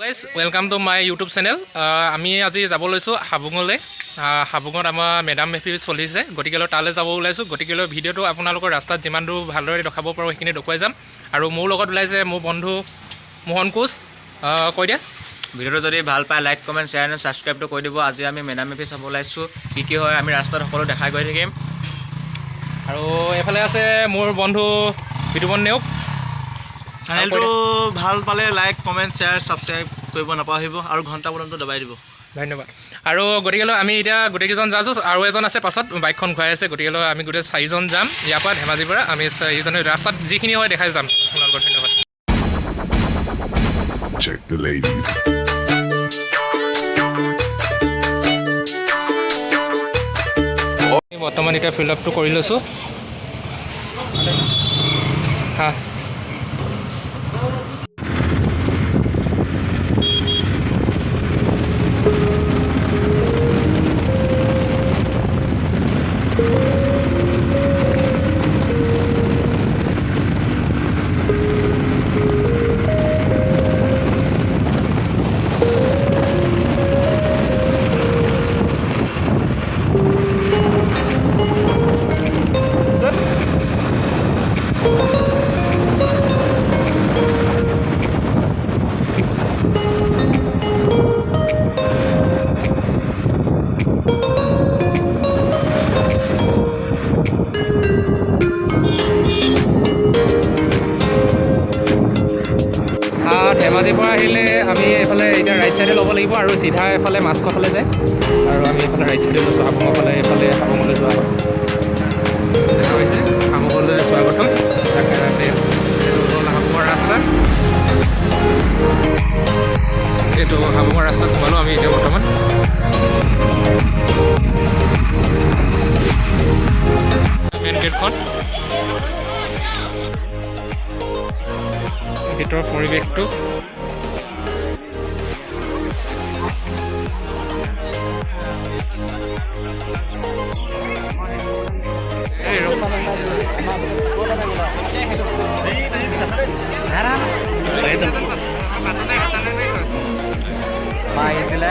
Guys welcome to my YouTube channel. আমি আজি যাব লৈছোঁ হাবুঙলৈ। হাবুঙত আমাৰ মেডাম মেফি চলিছে, গতিকে তালৈ যাব ওলাইছোঁ। গতিকে ভিডিঅ'টো আপোনালোকৰ ৰাস্তাত যিমান দূৰ ভালদৰে দেখাব পাৰোঁ সেইখিনি দেখুৱাই যাম। আৰু মোৰ লগত ওলাইছে মোৰ বন্ধু মোহন কোচ। কৈ দিয়া, ভিডিঅ'টো যদি ভাল পায় লাইক কমেণ্ট শ্বেয়াৰ এণ্ড ছাবস্ক্ৰাইবটো কৰি দিব। আজি আমি মেডাম মেফি চাব ওলাইছোঁ, কি হয় আমি ৰাস্তাত সকলো দেখাই গৈ থাকিম। আৰু এইফালে আছে মোৰ বন্ধু বিতুপন নেওগ। চেনেলটো ভাল পালে লাইক কমেণ্ট শ্বেয়াৰ ছাবস্ক্ৰাইব কৰিব নাপাহৰিব আৰু ঘণ্টা বটনটো দবাই দিব। ধন্যবাদ। আৰু গতিকে আমি এতিয়া গোটেইকেইজন যাইছোঁ, আৰু এজন আছে পাছত বাইকখন ঘূৰাই আছে। গতিকে আমি গোটেই 4জন যাম ইয়াৰ পৰা ধেমাজিৰ পৰা। আমি 4জনে ৰাস্তাত যিখিনি হয় দেখাই যাম আপোনালোকৰ। ধন্যবাদ। Check the ladies. বৰ্তমান এতিয়া ফিল আপটো কৰি লৈছোঁ। হা ধেমাজিৰ পৰা আহিলে আমি এইফালে এতিয়া ৰাইট চাইডে ল'ব লাগিব আৰু চিধা এফালে মাছখোৱা ফালে যায়। আৰু আমি এইফালে ৰাইট চাইডে লৈছোঁ হাবুঙৰ ফালে। এইফালে হাবুঙলৈ যোৱা হয়। দেখা পাইছে হাবুঙলৈ স্বাগতম। আছে হাবুঙৰ ৰাস্তা। এইটো হাবুঙৰ ৰাস্তাত সোমালোঁ আমি এতিয়া বৰ্তমান। মেইন গেটখন, ভিতৰৰ পৰিৱেশটো আহিছিলে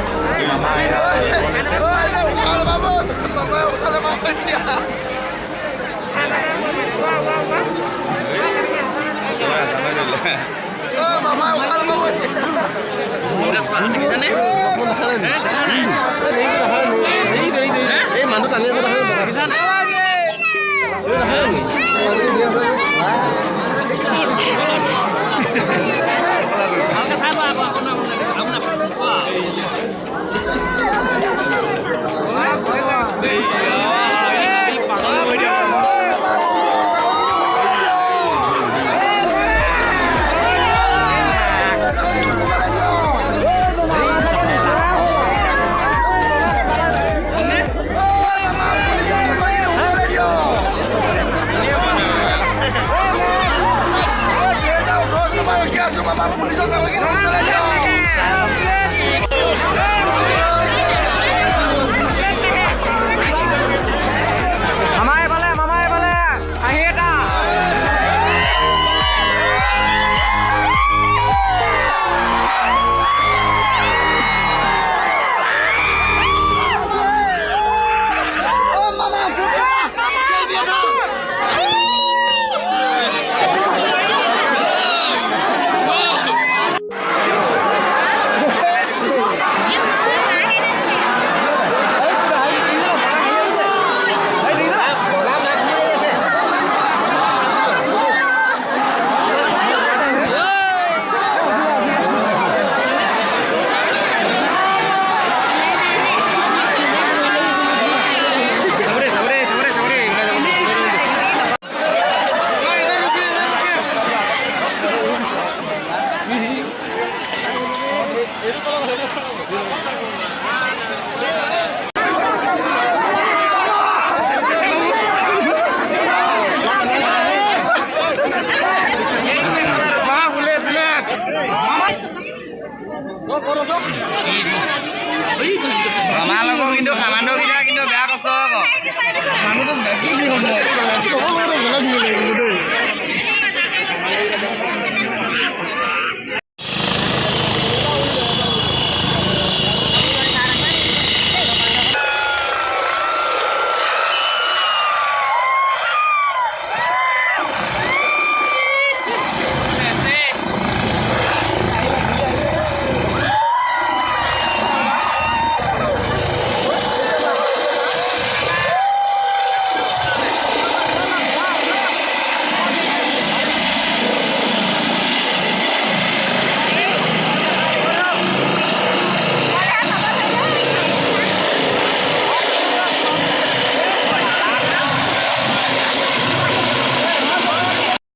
আমাৰ লগত কিন্তু কামাণ্ডকেইটা কিন্তু বেয়া কষ্ট হ'ব।